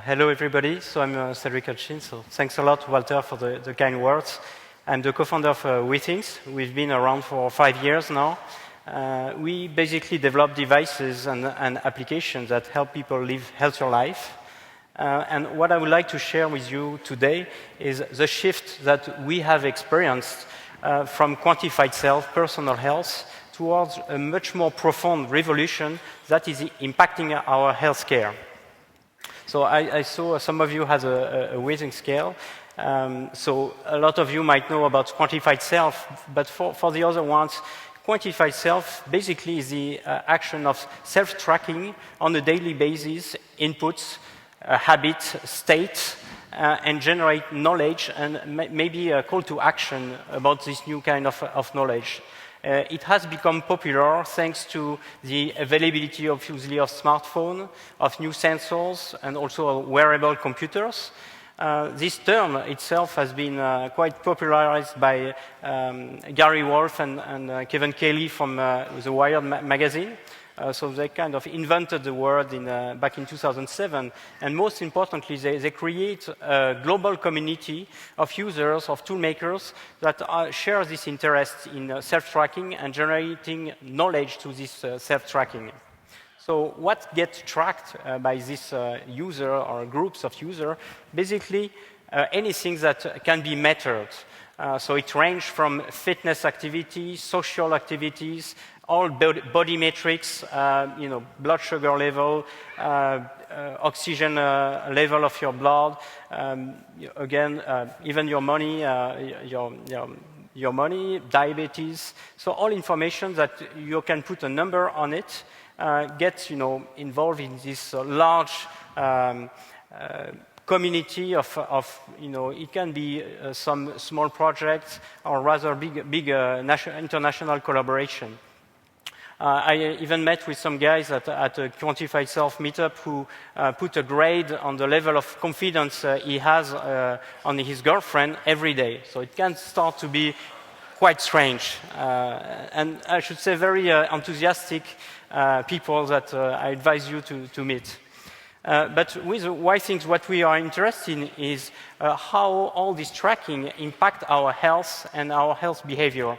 Hello, everybody. So I'm Cedric Hutchings. So thanks a lot, Walter, for the kind words. I'm the co-founder of WeThings. We've been around for 5 years now. We basically develop devices and applications that help people live healthier life. And what I would like to share with you today is the shift that we have experienced from quantified self, personal health, towards a much more profound revolution that is impacting our healthcare. So I saw some of you has a weighting scale. So a lot of you might know about quantified self, but for the other ones, quantified self basically is the action of self-tracking on a daily basis, inputs, habit, state, and generate knowledge and maybe a call to action about this new kind of knowledge. It has become popular thanks to the availability of usually of smartphones, of new sensors, and also wearable computers. This term itself has been quite popularized by Gary Wolf and Kevin Kelly from the Wired magazine. So they kind of invented the word back in 2007. And most importantly, they create a global community of users, of tool makers that share this interest in self-tracking and generating knowledge to this self-tracking. So what gets tracked by this user or groups of users? Basically, anything that can be measured. So it ranges from fitness activities, social activities, all body metrics, blood sugar level, oxygen level of your blood, again, even your money, your money, diabetes. So all information that you can put a number on it gets, involved in this large community of it can be some small projects or rather big international collaboration. I even met with some guys at a Quantified Self meetup who put a grade on the level of confidence he has on his girlfriend every day. So it can start to be quite strange. And I should say very enthusiastic people that I advise you to meet. But with WeThings, what we are interested in is how all this tracking impact our health and our health behavior.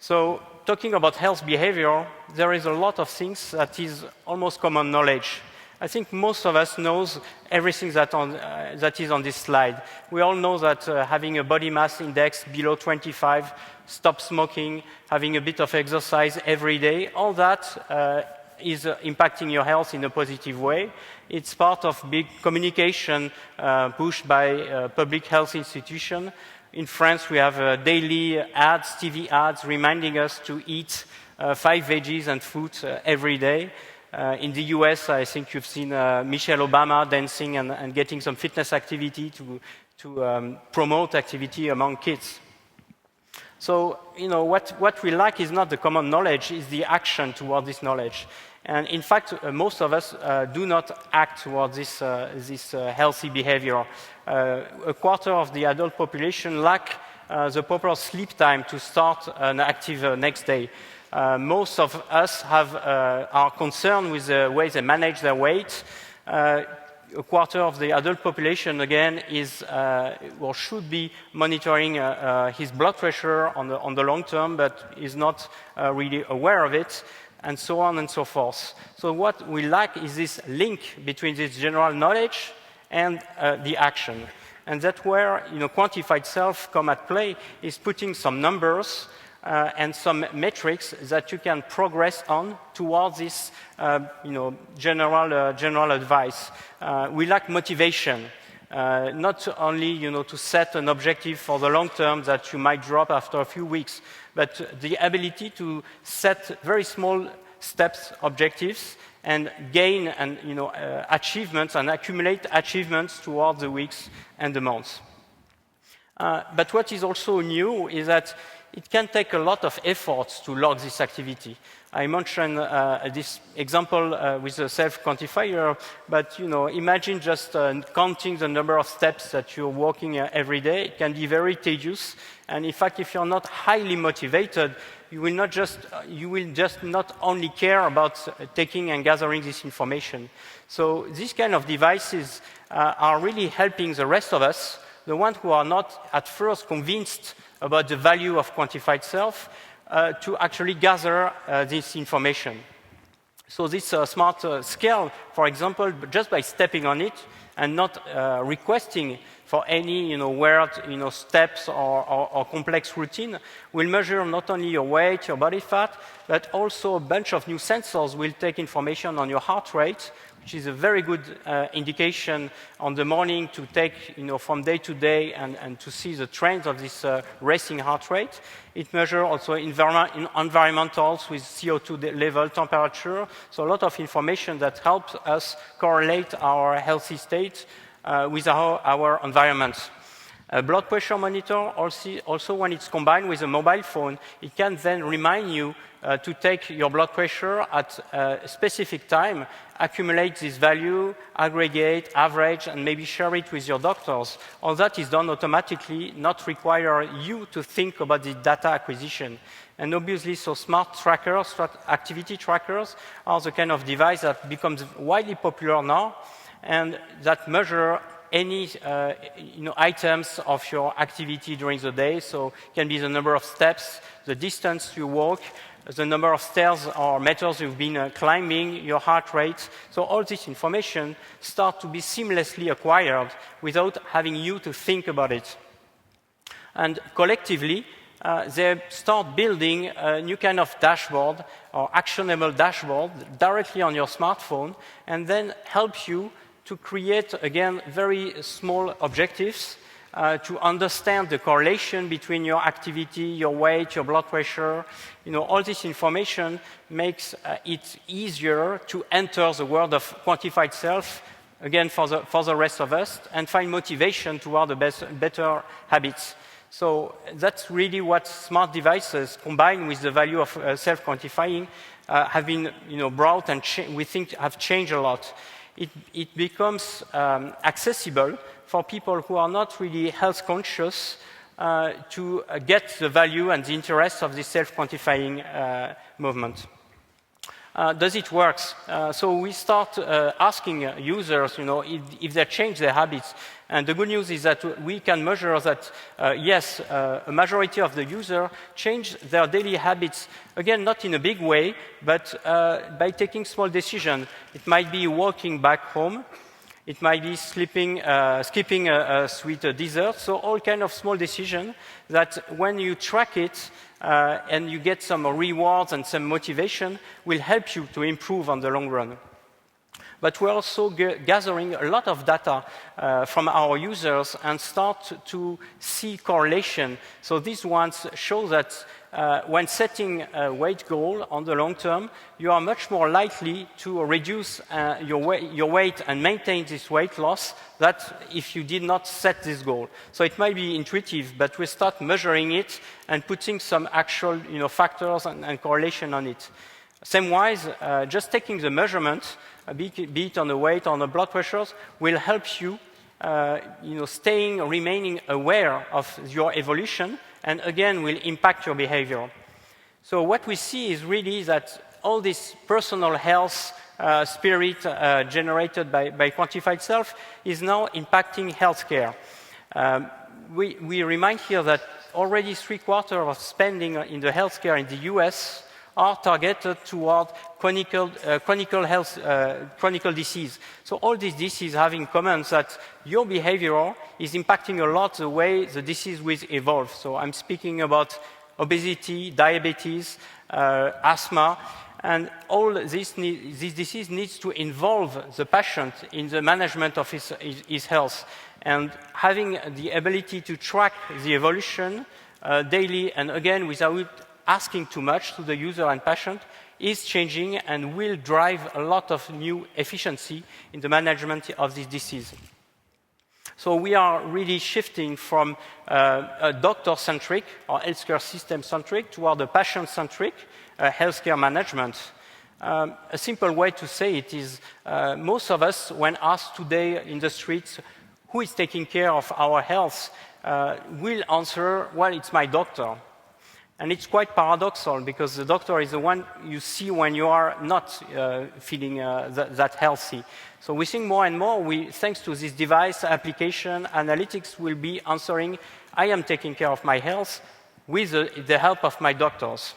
So talking about health behavior, there is a lot of things that is almost common knowledge. I think most of us knows everything that is on this slide. We all know that having a body mass index below 25, stop smoking, having a bit of exercise every day, all that is impacting your health in a positive way. It's part of big communication pushed by public health institutions. In France, we have daily ads, TV ads, reminding us to eat 5 veggies and fruits every day. In the US, I think you've seen Michelle Obama dancing and getting some fitness activity to promote activity among kids. So, what we lack is not the common knowledge, it's the action toward this knowledge. And in fact, most of us do not act towards this healthy behavior. A quarter of the adult population lack the proper sleep time to start an active next day. Most of us are concerned with the way they manage their weight. A quarter of the adult population, again, is or should be monitoring his blood pressure on the long term, but is not really aware of it, and so on and so forth. So what we lack is this link between this general knowledge and the action. And that's where quantified self come at play, is putting some numbers and some metrics that you can progress on towards this general advice. We lack motivation. Not only to set an objective for the long term that you might drop after a few weeks, but the ability to set very small steps, objectives, and gain and achievements and accumulate achievements towards the weeks and the months. But what is also new is that it can take a lot of efforts to log this activity. I mentioned this example with a self-quantifier, but imagine just counting the number of steps that you're walking every day. It can be very tedious, and in fact, if you're not highly motivated, you will just not only care about taking and gathering this information. So these kind of devices are really helping the rest of us, the ones who are not at first convinced about the value of quantified self, to actually gather this information. So this smart scale, for example, just by stepping on it and not requesting for any weird steps or complex routine, will measure not only your weight, your body fat, but also a bunch of new sensors will take information on your heart rate, which is a very good indication on the morning to take from day to day and to see the trends of this racing heart rate. It measures also environmentals with CO2 level, temperature, so a lot of information that helps us correlate our healthy state with our environment. A blood pressure monitor, also when it's combined with a mobile phone, it can then remind you to take your blood pressure at a specific time, accumulate this value, aggregate, average, and maybe share it with your doctors. All that is done automatically, not require you to think about the data acquisition. And obviously, so smart trackers, activity trackers, are the kind of device that becomes widely popular now, and that measure any items of your activity during the day. So it can be the number of steps, the distance you walk, the number of stairs or meters you've been climbing, your heart rate. So all this information start to be seamlessly acquired without having you to think about it. And collectively, they start building a new kind of dashboard or actionable dashboard directly on your smartphone, and then help you to create, again, very small objectives to understand the correlation between your activity, your weight, your blood pressure. All this information makes it easier to enter the world of quantified self, again, for the rest of us, and find motivation toward the better habits. So that's really what smart devices, combined with the value of self-quantifying, have been brought and we think have changed a lot. It becomes accessible for people who are not really health conscious to get the value and the interest of this self-quantifying movement. Does it work? So we start asking users, if they change their habits. And the good news is that we can measure that, yes, a majority of the users change their daily habits, again, not in a big way, but by taking small decisions. It might be walking back home. It might be skipping a sweet dessert. So all kind of small decisions that when you track it and you get some rewards and some motivation, will help you to improve on the long run. But we're also gathering a lot of data from our users and start to see correlation. So these ones show that when setting a weight goal on the long term, you are much more likely to reduce your weight and maintain this weight loss than if you did not set this goal. So it might be intuitive, but we start measuring it and putting some actual factors and correlation on it. Same-wise, just taking the measurement, be it on the weight or on the blood pressures, will help you, remaining aware of your evolution, and again, will impact your behavior. So what we see is really that all this personal health spirit generated by quantified self is now impacting healthcare. We remind here that already 3/4 of spending in the healthcare in the US are targeted toward chronic disease. So all these diseases have in common that your behavior is impacting a lot the way the disease will evolve. So I'm speaking about obesity, diabetes, asthma, and all this disease needs to involve the patient in the management of his health. And having the ability to track the evolution daily, and again, without asking too much to the user and patient, is changing and will drive a lot of new efficiency in the management of this disease. So we are really shifting from a doctor-centric or healthcare system-centric toward a patient-centric healthcare management. A simple way to say it is most of us, when asked today in the streets, who is taking care of our health, will answer, well, it's my doctor. And it's quite paradoxical because the doctor is the one you see when you are not feeling that healthy. So we think more and more, thanks to this device application, analytics will be answering, I am taking care of my health with the help of my doctors.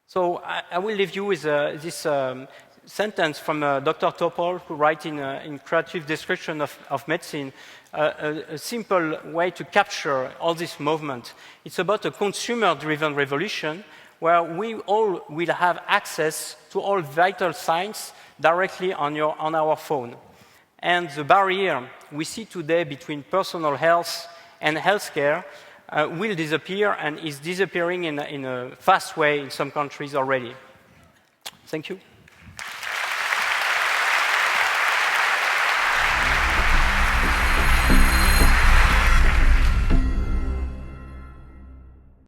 So I will leave you with this sentence from Dr. Topol, who writes in Creative Description of Medicine, a simple way to capture all this movement. It's about a consumer-driven revolution where we all will have access to all vital signs directly on our phone. And the barrier we see today between personal health and healthcare will disappear and is disappearing in a fast way in some countries already. Thank you.